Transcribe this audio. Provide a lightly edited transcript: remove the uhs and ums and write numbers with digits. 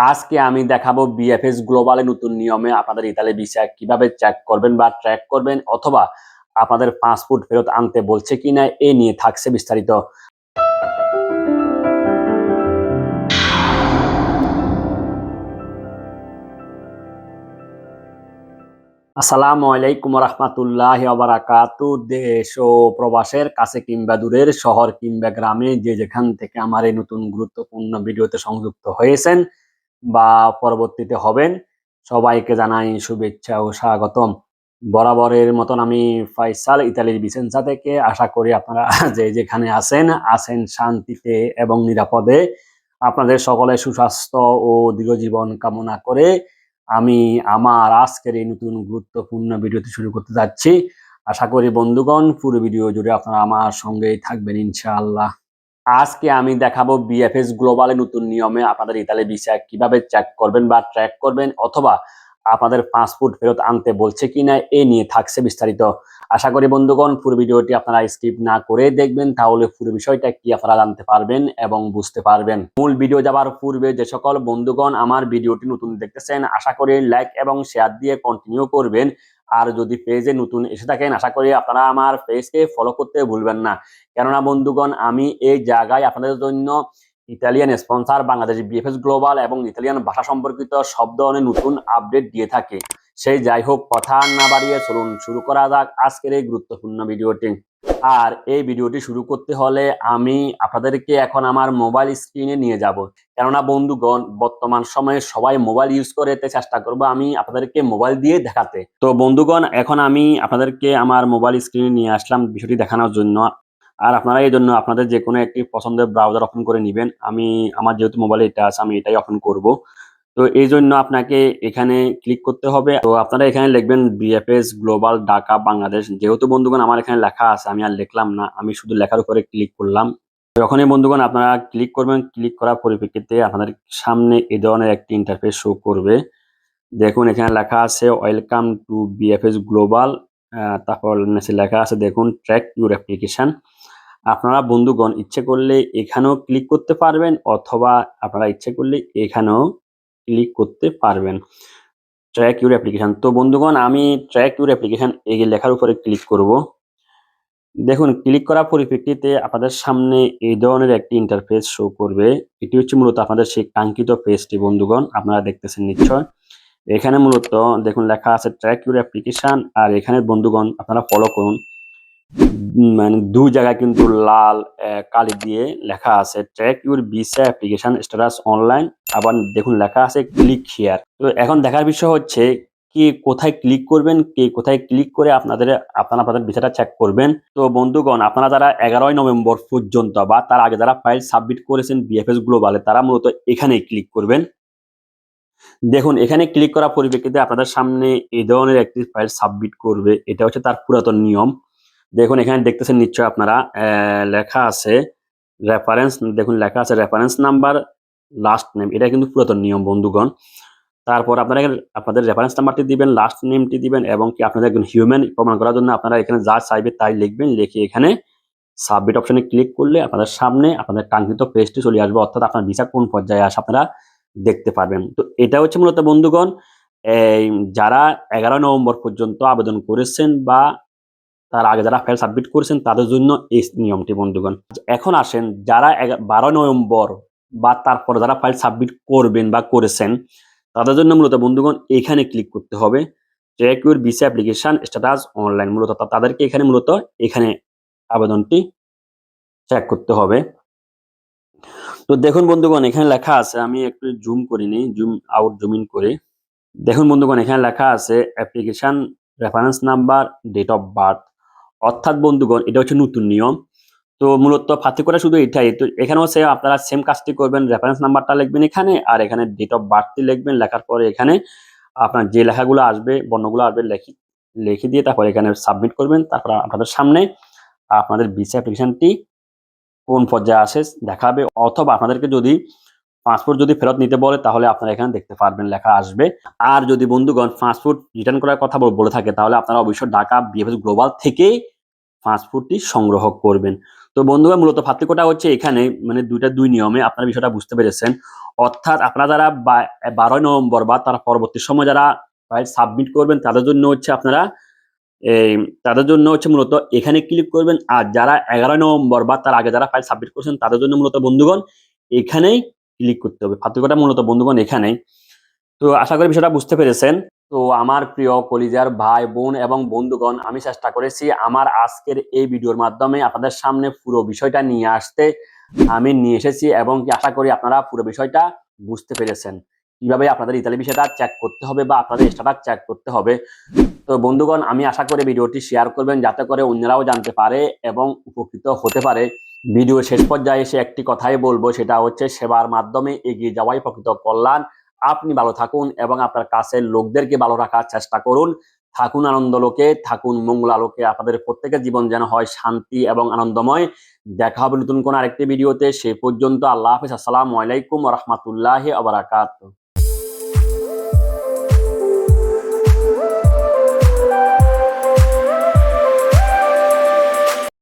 আজকে আমি দেখাবো বিএফএস গ্লোবালে নতুন নিয়মে আপনাদের ইতালি ভিসা কিভাবে চেক করবেন বা ট্র্যাক করবেন, অথবা আপনাদের পাসপোর্ট ফেরত আনতে বলছে কিনা এ নিয়ে থাকছে বিস্তারিত। আসসালামু আলাইকুম রহমতুল্লাহি ওয়া বারাকাতুহু। দেশ ও প্রবাসের কাছে কিংবা দূরের, শহর কিংবা গ্রামে, যে যেখান থেকে আমার এই নতুন গুরুত্বপূর্ণ ভিডিওতে সংযুক্ত হয়েছেন বা পরবর্তীতে হবেন, সবাইকে জানাই শুভেচ্ছা ও স্বাগতম। বরাবরের মতন আমি ফয়সাল, ইতালির ভিসেন্সা থেকে। আশা করি আপনারা যে যেখানে আছেন শান্তিতে এবং নিরাপদে। আপনাদের সকলের সুস্বাস্থ্য ও দীর্ঘজীবন কামনা করে আমি আমার আজকের এই নতুন গুরুত্বপূর্ণ ভিডিওটি শুরু করতে যাচ্ছি। আশা করি বন্ধুগণ পুরো ভিডিও জুড়ে আপনারা আমার সঙ্গেই থাকবেন ইনশাআল্লাহ। আজকে আমি দেখাবো বিএফএস গ্লোবালে নতুন নিয়মে আপনাদের ইতালি ভিসা কিভাবে চেক করবেন বা ট্র্যাক করবেন, অথবা আপনাদের পাসপোর্ট ফেরত আনতে বলছে কিনা এ নিয়ে থাকছে বিস্তারিত। আশা করি বন্ধুগণ পুরো ভিডিওটি আপনারা স্কিপ না করে দেখবেন, তাহলে পুরো বিষয়টা কি আপনারা জানতে পারবেন এবং বুঝতে পারবেন। মূল ভিডিও যাবার পূর্বে যে সকল বন্ধুগণ আমার ভিডিওটি নতুন দেখতেছেন, আশা করি লাইক এবং শেয়ার দিয়ে কন্টিনিউ করবেন। আর যদি পেজে নতুন এসে থাকেন, আশা করি আপনারা আমার পেজকে ফলো করতে ভুলবেন না। কেননা বন্ধুগণ, আমি এই জায়গায় আপনাদের জন্য Italian sponsor, Bangladesh BFS global এবং ইতালিয়ান ভাষা সম্পর্কিত সব ধরনের নতুন আপডেট দিয়ে থাকি। সেই যাই হোক, কথা না বাড়িয়ে চলুন শুরু করা যাক আজকের এই গুরুত্বপূর্ণ ভিডিওটি। আর এই ভিডিওটি শুরু করতে হলে আমি আপনাদেরকে এখন আমার মোবাইল স্ক্রিনে নিয়ে যাব। কেননা বন্ধুগণ, বর্তমান সময়ে সবাই মোবাইল ইউজ করে, এতে চেষ্টা করবো আমি আপনাদেরকে মোবাইল দিয়ে দেখাতে। তো বন্ধুগণ, এখন আমি আপনাদেরকে আমার মোবাইল স্ক্রিনে নিয়ে আসলাম বিষয়টি দেখানোর জন্য। আর আপনারা এই জন্য আপনাদের যে কোনো একটি পছন্দের ব্রাউজার ওপেন করে নেবেন। আমার যেহেতু মোবাইলে এটা আছে, আমি এটাই ওপেন করব। তো এই জন্য আপনাকে এখানে ক্লিক করতে হবে। তো আপনারা এখানে লিখবেন বিএফএস গ্লোবাল ঢাকা বাংলাদেশ। যেহেতু বন্ধুগণ আমার এখানে লেখা আছে, আমি আর লিখলাম না, আমি শুধু লেখার উপরে ক্লিক করলাম। যখনই বন্ধুগণ আপনারা ক্লিক করবেন, ক্লিক করার পরিপ্রেক্ষিতে আপনাদের সামনে এই ধরনের একটি ইন্টারফেস শো করবে। দেখুন এখানে লেখা আছে ওয়েলকাম টু বিএফএস গ্লোবাল। তারপর নিচে লেখা আছে দেখুন ট্র্যাক ইউর অ্যাপ্লিকেশন। আপনারা বন্ধুগণ ইচ্ছে করলে এখানেও ক্লিক করতে পারবেন, অথবা আপনারা ইচ্ছে করলে এখানেও ক্লিক করতে পারবেন। Track your application. তো বন্ধুগণ, আমি ট্র্যাক ইউর অ্যাপ্লিকেশন এই লেখার উপরে ক্লিক করব। দেখুন ক্লিক করার পরিপ্রেক্ষিতে আপনাদের সামনে এই ধরনের একটি ইন্টারফেস শো করবে। এটি হচ্ছে মূলত আপনাদের সেই কাঙ্ক্ষিত পেজটি বন্ধুগণ, আপনারা দেখতেছেন নিশ্চয়। এখানে মূলত দেখুন লেখা আছে ট্র্যাক ইউর অ্যাপ্লিকেশন। আর এখানে বন্ধুগণ আপনারা ফলো করুন, মানে দুই জায়গায় কিন্তু লাল কালি দিয়ে লেখা আছে track your visa application status online. আবার দেখুন লেখা আছে ক্লিক হিয়ার। তো এখন দেখার বিষয় হচ্ছে কি কোথায় ক্লিক করবেন, কে কোথায় ক্লিক করে আপনারা আপনাদের ভিসাটা চেক করবেন। তো বন্ধুগণ, আপনারা যারা 11ই নভেম্বর পর্যন্ত বা তার আগে যারা ফাইল সাবমিট করেছেন বিএফএস গ্লোবালে, তারা মূলত এখানেই ক্লিক করবেন। দেখুন এখানে ক্লিক করার পরিপ্রেক্ষিতে আপনাদের সামনে এই ধরনের একটি ফাইল সাবমিট করবে। এটা হচ্ছে তার পুরাতন নিয়ম। দেখুন এখানে দেখতেছেন নিশ্চয় আপনারা, লেখা আছে রেফারেন্স। দেখুন লেখা আছে রেফারেন্স নাম্বার, লাস্ট নেম। এটা কিন্তু পুরাতন নিয়ম বন্ধুগণ। তারপর আপনারা এখানে আপনাদের রেফারেন্স নাম্বারটি দিবেন, লাস্ট নেমটি দিবেন, এবং কি আপনাদের একজন হিউম্যান প্রমাণ করার জন্য আপনারা এখানে যা চাইবে তাই লিখবেন। লিখে এখানে সাবমিট অপশনে ক্লিক করলে আপনাদের সামনে আপনাদের কাঙ্ক্ষিত পেজটি চলে আসবে, অর্থাৎ আপনার ভিসা কোন পর্যায়ে আসে আপনারা দেখতে পারবেন। তো এটা হচ্ছে মূলত বন্ধুগণ এই যারা 11 নভেম্বর পর্যন্ত আবেদন করেছেন বা তার আগে যারা ফাইল সাবমিট করেছেন তাদের জন্য এই নিয়মটি বন্ধুগণ। এখন আসেন যারা 12 নভেম্বর বা তারপরে যারা ফাইল সাবমিট করবেন বা করেছেন, তাদের জন্য মূলত বন্ধুগণ এখানে ক্লিক করতে হবে track your visa application status online. মূলত তাদেরকে এখানে আবেদনটি চেক করতে হবে। তো দেখুন বন্ধুগণ এখানে লেখা আছে, আমি একটু জুম করিনি, জুম আউট জুম ইন করে দেখুন বন্ধুগণ এখানে লেখা আছে application reference number, date of birth. অর্থাৎ বন্ধুগণ এটা হচ্ছে নতুন নিয়ম। তো মূলত পার্থক্যটা শুধু এটাই। তো এখানেও আপনারা সেম কাজটি করবেন, রেফারেন্স নাম্বারটা লিখবেন এখানে, আর এখানে ডেট অফ বার্থটি লিখবেন। লেখার পরে এখানে আপনার যে লেখাগুলো আসবে, বর্ণগুলো আসবে লিখে দিয়ে তারপর এখানে সাবমিট করবেন। তারপর আপনাদের সামনে আপনাদের ভিসা অ্যাপ্লিকেশনটি কোন পর্যায়ে আসে দেখাবে, অথবা আপনাদেরকে যদি পাসপোর্ট যদি ফেরত নিতে বলে তাহলে আপনারা এখানে দেখতে পারবেন, লেখা আসবে। আর যদি বন্ধুগণ পাসপোর্ট রিটার্ন করার কথা বলে থাকে, তাহলে আপনারা অবশ্যই ঢাকা বিএফএস গ্লোবাল থেকেই পাসপোর্টটি সংগ্রহ করবেন। তো তো বন্ধুরা মূলত পার্থক্যটা হচ্ছে এখানে মানে দুই নিয়মে আপনারা বিষয়টা বুঝতে পেরেছেন। অর্থাৎ আপনারা যারা 12 নভেম্বর বা তার পরবর্তী সময় যারা ফাইল সাবমিট করবেন তাদের জন্য হচ্ছে আপনারা এই তাদের জন্য হচ্ছে মূলত এখানে ক্লিক করবেন। আর যারা 11 নভেম্বর বা তার আগে যারা ফাইল সাবমিট করেছেন তাদের জন্য মূলত বন্ধুগণ এখানেই ক্লিক করতে হবে। পার্থক্যটা মূলত বন্ধুগণ এখানেই। তো আশা করি বিষয়টা বুঝতে পেরেছেন। তো আমার প্রিয় কলিজার ভাই বোন এবং বন্ধুগণ, আমি চেষ্টা করেছি আমার আজকের এই ভিডিওর মাধ্যমে আপনাদের সামনে পুরো বিষয়টা নিয়ে আসতে। আমি নিয়ে এসেছি এবং কি আশা করি আপনারা পুরো বিষয়টা বুঝতে পেরেছেন। কিভাবে আপনাদের ইতালি বিষয়টা চেক করতে হবে বা আপনাদের স্ট্যাটাস চেক করতে হবে। তো বন্ধুগণ, আমি আশা করি ভিডিওটি শেয়ার করবেন যাতে করে অন্যরাও জানতে পারে এবং উপকৃত হতে পারে। ভিডিও শেষ পর্যায়ে এসে একটি কথাই বলবো, সেটা হচ্ছে সেবার মাধ্যমে এগিয়ে যাওয়াই প্রকৃত কল্যাণ। আপনি ভালো থাকুন এবং আপনার কাছের লোকদেরকে ভালো রাখার চেষ্টা করুন। থাকুন আনন্দলোকে, থাকুন মঙ্গলালোকে। আপনাদের প্রত্যেকের জীবন যেন হয় শান্তি এবং আনন্দময়। দেখা হবে নতুন কোনো আরেকটি ভিডিওতে। সে পর্যন্ত আল্লাহ হাফেজ। আসসালামু আলাইকুম ওয়া রাহমাতুল্লাহি ওয়া বারাকাতুহু।